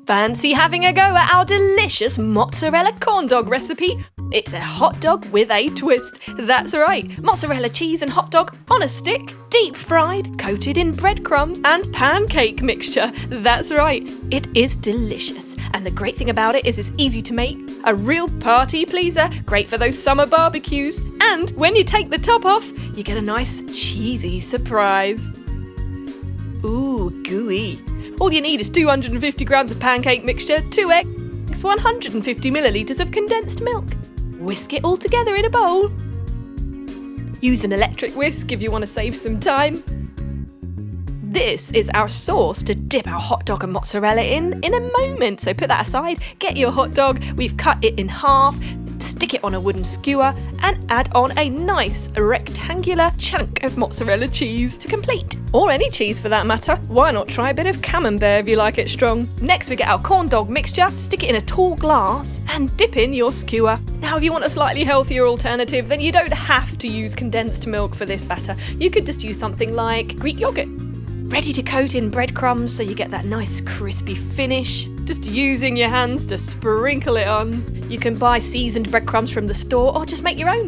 Fancy having a go at our delicious mozzarella corn dog recipe? It's a hot dog with a twist. That's right, mozzarella cheese and hot dog on a stick, deep fried, coated in breadcrumbs and pancake mixture. That's right, it is delicious. And the great thing about it is it's easy to make, a real party pleaser, great for those summer barbecues. And when you take the top off, you get a nice cheesy surprise. Ooh, gooey. All you need is 250 grams of pancake mixture, 2 eggs, 150 millilitres of condensed milk. Whisk it all together in a bowl. Use an electric whisk if you want to save some time. This is our sauce to dip our hot dog and mozzarella in a moment. So put that aside, get your hot dog, we've cut it in half, stick it on a wooden skewer and add on a nice rectangular chunk of mozzarella cheese to complete. Or any cheese for that matter. Why not try a bit of camembert if you like it strong? Next we get our corn dog mixture, stick it in a tall glass and dip in your skewer. Now if you want a slightly healthier alternative, then you don't have to use condensed milk for this batter. You could just use something like Greek yogurt. Ready to coat in breadcrumbs so you get that nice crispy finish. Just using your hands to sprinkle it on. You can buy seasoned breadcrumbs from the store or just make your own.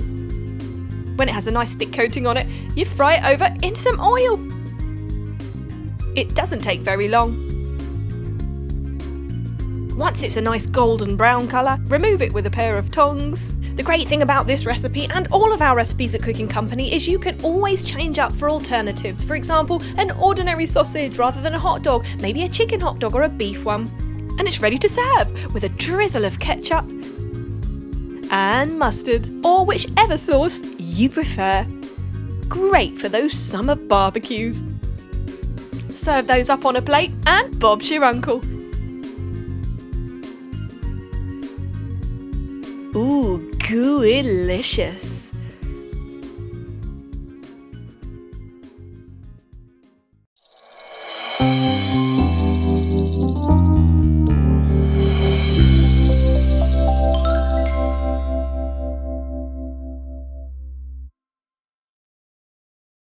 When it has a nice thick coating on it, you fry it over in some oil. It doesn't take very long. Once it's a nice golden brown colour, remove it with a pair of tongs. The great thing about this recipe and all of our recipes at Cooking Company is you can always change up for alternatives. For example, an ordinary sausage rather than a hot dog, maybe a chicken hot dog or a beef one. And it's ready to serve with a drizzle of ketchup and mustard, or whichever sauce you prefer. Great for those summer barbecues. Serve those up on a plate and Bob's your uncle. Ooh, gooey-licious.